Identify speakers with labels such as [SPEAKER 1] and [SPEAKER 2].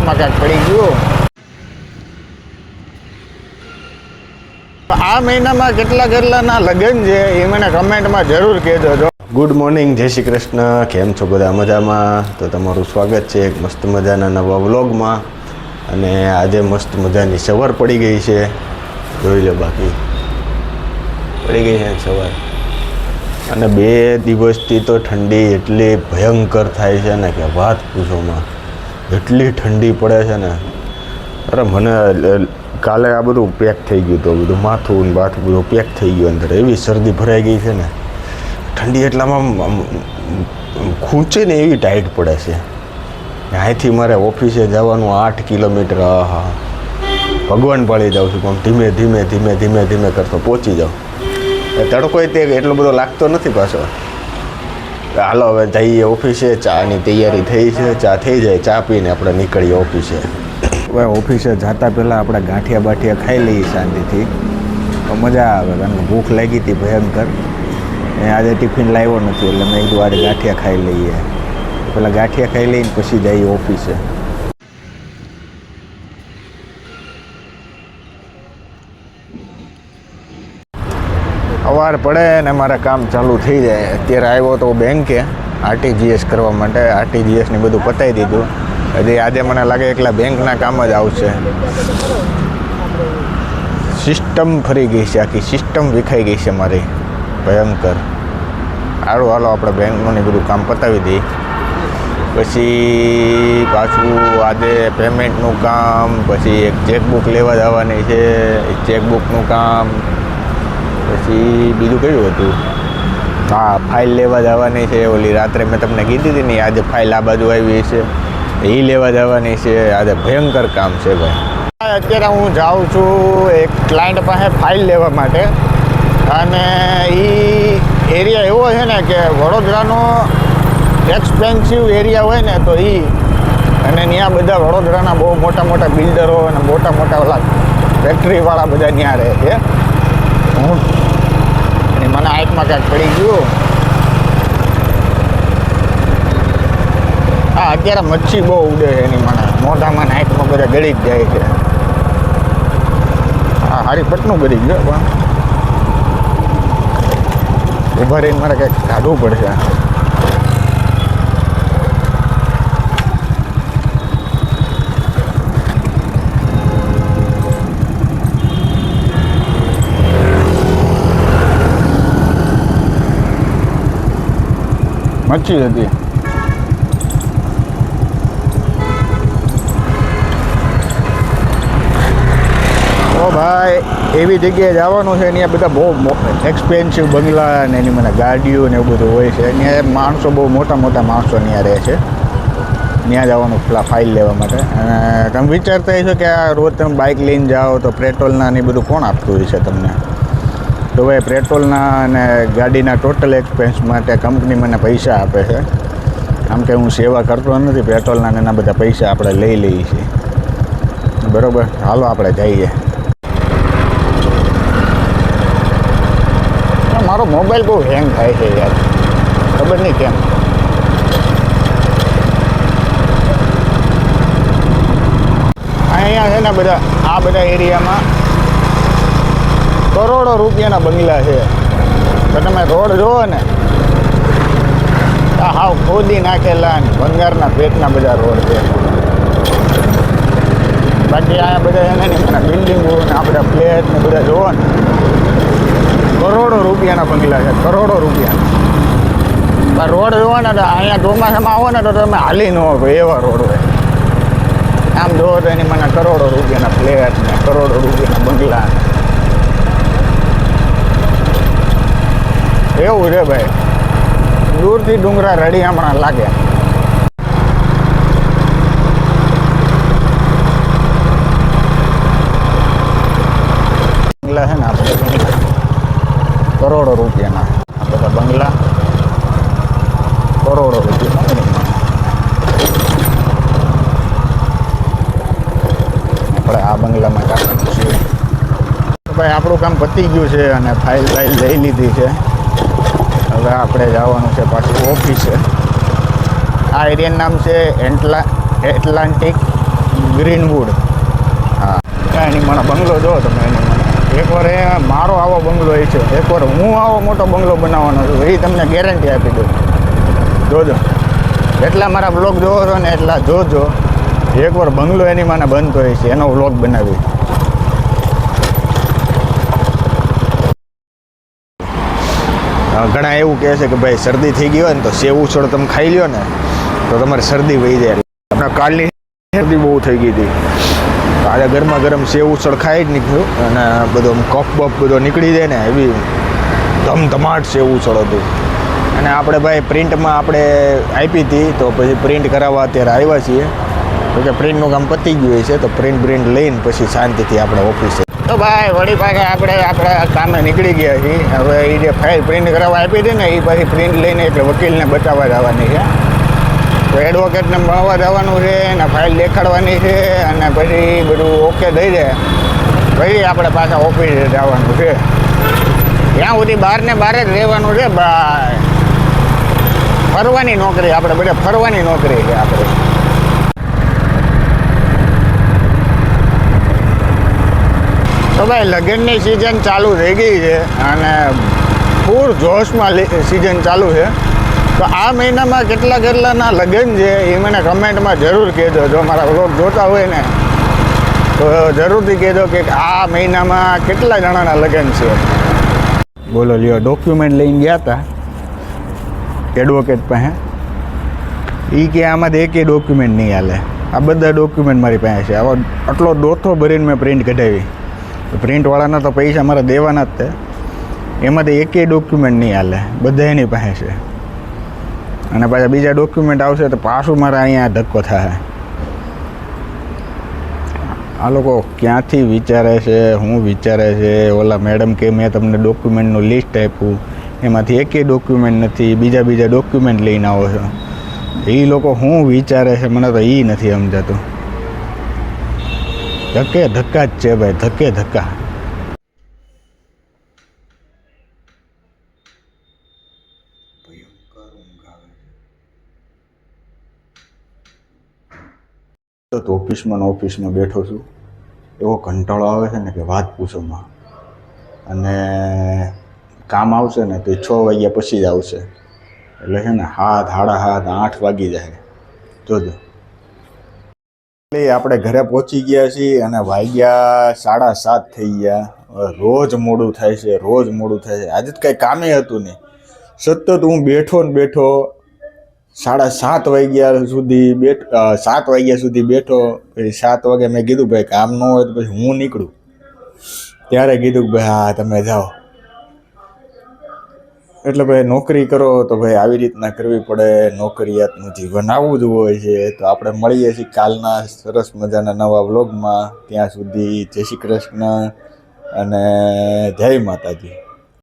[SPEAKER 1] આંખમાં ક્યાંક પડી ગયું. આ મહિનામાં કેટલાના લગ્ન છે એ મને કમેન્ટમાં જરૂર કહેજો. ગુડ મોર્નિંગ, જય શ્રી કૃષ્ણ. કેમ છો બધા? મજામાં? તો તમારું સ્વાગત છે એક મસ્ત મજાના નવા વ્લોગમાં. અને આજે મસ્ત મજાની સવાર પડી ગઈ છે, જોઈ લો. બાકી પડી ગઈ છે સવાર. અને 2 દિવસથી તો ઠંડી એટલી ભયંકર થાય છે ને કે વાત પૂછોમાં. એટલી ઠંડી પડે છે ને, અરે મને કાલે આ બધું પેક થઈ ગયું હતું, બધું માથું બાથું બધું પેક થઈ ગયું અંદર. એવી શરદી ભરાઈ ગઈ છે ને, ઠંડી એટલામાં ખૂંચે ને એવી ટાઈટ પડે છે. અહીંથી મારે ઓફિસે જવાનું 8 કિલોમીટર. હા, ભગવાન પાળી જાઉં છું પણ ધીમે ધીમે ધીમે ધીમે ધીમે કરતો પહોંચી જાઉં. તડકો તે એટલો બધો લાગતો નથી પાછો. હાલો હવે જઈએ ઓફિસે. ચાની તૈયારી થઈ છે, ચા થઈ જાય, ચા પીને આપણે નીકળીએ ઓફિસે. હવે ઓફિસે જતાં પહેલાં આપણે ગાંઠિયા બાઠિયા ખાઈ લઈએ શાંતિથી, તો મજા આવે. કારણ કે ભૂખ લાગી હતી ભયંકર. આજે ટિફિન લાવ્યો નથી એટલે મેં કીધું આજે ગાંઠિયા ખાઈ લઈએ. પહેલાં ગાંઠિયા ખાઈ લઈને પછી જઈએ ઓફિસે. સવાર પડે ને મારે કામ ચાલુ થઈ જાય. અત્યારે આવ્યો તો બેંકે આરટીજીએસ કરવા માટે. આરટીજીએસને બધું પતાવી દીધું. હજી આજે મને લાગે એકલા બેંકના કામ જ આવશે. સિસ્ટમ ફરી ગઈ છે, આખી સિસ્ટમ વિખાઈ ગઈ છે મારી ભયંકર. સારું, હાલો આપણે બેંકનું બધું કામ પતાવી દઈએ. પછી પાછું આજે પેમેન્ટનું કામ, પછી એક ચેકબુક લેવા જવાની છે, ચેકબુકનું કામ. પછી બીજું કયું હતું? હા, ફાઇલ લેવા જવાની છે. ઓલી રાત્રે મેં તમને કીધી હતી ને, આજે ફાઇલ આ બાજુ આવી છે, એ લેવા જવાની છે. આજે ભયંકર કામ છે ભાઈ. અત્યારે હું જાઉં છું એક ક્લાયન્ટ પાસે ફાઇલ લેવા માટે. અને એ એરિયા એવો છે ને કે વડોદરાનો એક્સપેન્સિવ એરિયા હોય ને તો એ, અને ત્યાં બધા વડોદરાના બહુ મોટા મોટા બિલ્ડરો અને મોટા મોટા ઓલા ફેક્ટરીવાળા બધા ત્યાં રહે છે. હું મને આંખમાં ક્યાંક પડી ગયું. હા, અત્યારે મચ્છી બહુ ઉડે છે એની મને મોઢામાં આંખમાં બધા ગળી જ જાય છે. હા, હારી પટનું ગળી ગયો પણ ઉભા રહીને મારે કંઈક કાઢવું પડશે. મચ્છી હતી. ઓ ભાઈ, એવી જગ્યાએ જવાનું છે ત્યાં બધા બહુ એક્સપેન્સિવ બંગલા ને એની મને ગાડીઓ ને એવું બધું હોય છે. ત્યાં માણસો બહુ મોટા મોટા માણસો ત્યાં રહે છે. ત્યાં જવાનું ફાઇલ લેવા માટે. અને તમે વિચારતા હશો કે આ રોજ તમે બાઇક લઈને જાઓ તો પેટ્રોલના ને બધું કોણ આપતું હોય છે તમને? તો ભાઈ, પેટ્રોલના અને ગાડીના ટોટલ એક્સપેન્સ માટે કંપની મને પૈસા આપે છે. આમ કે હું સેવા કરતો નથી, પેટ્રોલના ને એના બધા પૈસા આપણે લઈ લઈએ છીએ. બરાબર, હાલો આપણે જઈએ. મારો મોબાઈલ બહુ હેંગ થાય છે યાર, ખબર નહીં કેમ. અહીંયા છે ને બધા, આ બધા એરિયામાં કરોડો રૂપિયાના બંગલા છે. તો તમે રોડ જોવો ને, આ હાવ ખોદી નાખેલા ને ભંગારના પેટના બધા રોડ છે. બાકી અહીંયા બધા એને મને બિલ્ડિંગો ને આ બધા ફ્લેટ ને બધા જોવો ને, કરોડો રૂપિયાના બંગલા છે, કરોડો રૂપિયા. રોડ જોવો ને તો અહીંયા ચોમાસામાં આવો ને તો તમે હાલી ન હોય એવા રોડ હોય. આમ જોવો તો એની મને કરોડો રૂપિયાના ફ્લેટ ને કરોડો રૂપિયાના બંગલા. એવું છે ભાઈ, દૂરથી ડુંગરા રડી હમણાં લાગે. બંગલા છે ને આપણે કરોડો રૂપિયાના, આ બધા બંગલા કરોડો રૂપિયા. આપણે આ બંગલામાં કાઢવાનું છે ભાઈ. આપણું કામ પતી ગયું છે અને ફાઇલ લઈ લીધી છે. હવે આપણે જવાનું છે પાછું ઓફિસે. આ એરિયાનું નામ છે એટલાન્ટિક ગ્રીનવુડ. હા, એની મને બંગલો જો તમે. એની મને એકવાર એ મારો આવો બંગલો એ છે, એકવાર હું આવો મોટો બંગલો બનાવવાનો છું, એ તમને ગેરંટી આપી દઉં. જોજો, એટલા મારા બ્લોગ જોવો છો ને એટલા જોજો. એકવાર બંગલો એની મને બનતો હોય છે, એનો વ્લોગ બનાવી. ઘણા એવું કહે છે કે ભાઈ શરદી થઈ ગઈ હોય ને તો સેવ ઉછળ તમે ખાઈ લ્યો ને તો તમારી શરદી વહી જાય. આપણે કાલની શરદી બહુ થઈ ગઈ હતી, આજે ગરમા ગરમ સેવ ઉછળ ખાઈ જ નીકળ્યું અને બધો કફ બફ બધો નીકળી જાય ને એવી ધમધમાટ સેવ ઉછળ હતું. અને આપણે ભાઈ પ્રિન્ટમાં આપણે આપી હતી તો પછી પ્રિન્ટ કરાવવા અત્યારે આવ્યા છીએ. તો કે પ્રિન્ટનું કામ પતી ગયું છે તો પ્રિન્ટ લઈને પછી શાંતિથી આપણે ઓફિસે. તો ભાઈ વળી પાછા આપણે કામે નીકળી ગયા છીએ. હવે એ જે ફાઇલ પ્રિન્ટ કરાવવા આપી હતી ને એ પછી પ્રિન્ટ લઈને એટલે વકીલને બતાવવા જવાની છે. તો એડવોકેટને મળવા જવાનું છે અને ફાઇલ દેખાડવાની છે અને પછી બધું ઓકે થઈ જાય પછી આપણે પાછા ઓફિસે જવાનું છે. ત્યાં સુધી બહાર ને બહાર જ રહેવાનું છે ભાઈ. ફરવાની નોકરી, આપણે બધા ફરવાની નોકરી છે આપણે. તો ભાઈ લગ્નની સિઝન ચાલુ થઈ ગઈ છે અને પૂર જોશમાં સિઝન ચાલુ છે. તો આ મહિનામાં કેટલાના લગ્ન છે એ મને કમેન્ટમાં જરૂર કહેજો. જો મારા વ્લોગ જોતા હોય ને તો જરૂરથી કહેજો કે આ મહિનામાં કેટલા જણાના લગ્ન છે. બોલો લ્યો, ડોક્યુમેન્ટ લઈને ગયા હતા એડવોકેટ પાસે. એ કે આમાંથી એકેય ડોક્યુમેન્ટ નહીં હાલે. આ બધા ડોક્યુમેન્ટ મારી પાસે છે. આવો આટલો ડોથો ભરીને મેં પ્રિન્ટ કઢાવી. પ્રિન્ટવાળાના તો પૈસા મારે દેવાના જ તે. એમાંથી એકેય ડોક્યુમેન્ટ નહીં હાલે, બધા એની પાસે છે. અને પાછા બીજા ડોક્યુમેન્ટ આવશે તો પાછું મારે અહીંયા ધક્કો થાય. આ લોકો ક્યાંથી વિચારે છે, હું વિચારે છે. ઓલા મેડમ કે મેં તમને ડોક્યુમેન્ટનું લિસ્ટ આપ્યું, એમાંથી એકેય ડોક્યુમેન્ટ નથી, બીજા ડોક્યુમેન્ટ લઈને આવો છો. એ લોકો શું વિચારે છે મને તો એ નથી સમજાતું. ધક્કે ધક્કા જ છે ભાઈ, ધક્કે ધક્કા. તો ઓફિસમાં બેઠો છું. એવો કંટાળો આવે છે ને કે વાત પૂછોમાં. અને કામ આવશે ને તો 6 વાગ્યા પછી જ આવશે. એટલે છે ને 7, સાડા 7, 8 વાગી જાય. જોજો, આપણે ઘરે પહોંચી ગયા છીએ અને વાગ્યા 7:30 થઈ ગયા. રોજ મોડું થાય છે, રોજ મોડું થાય છે. આજે જ કાંઈ કામે હતું નહીં. સતત હું બેઠો ને બેઠો 7:30 વાગ્યા સુધી 7 વાગ્યા સુધી બેઠો. પછી 7 વાગે મેં કીધું ભાઈ કામ ન હોય તો પછી હું નીકળું. ત્યારે કીધું કે ભાઈ હા તમે જાઓ. એટલે ભાઈ નોકરી કરો તો ભાઈ આવી રીતના કરવી પડે. નોકરિયાતનું જીવન આવું જ હોય છે. તો આપણે મળીએ છીએ કાલના સરસ મજાના નવા વ્લોગમાં. ત્યાં સુધી જય શ્રી કૃષ્ણ અને જય માતાજી.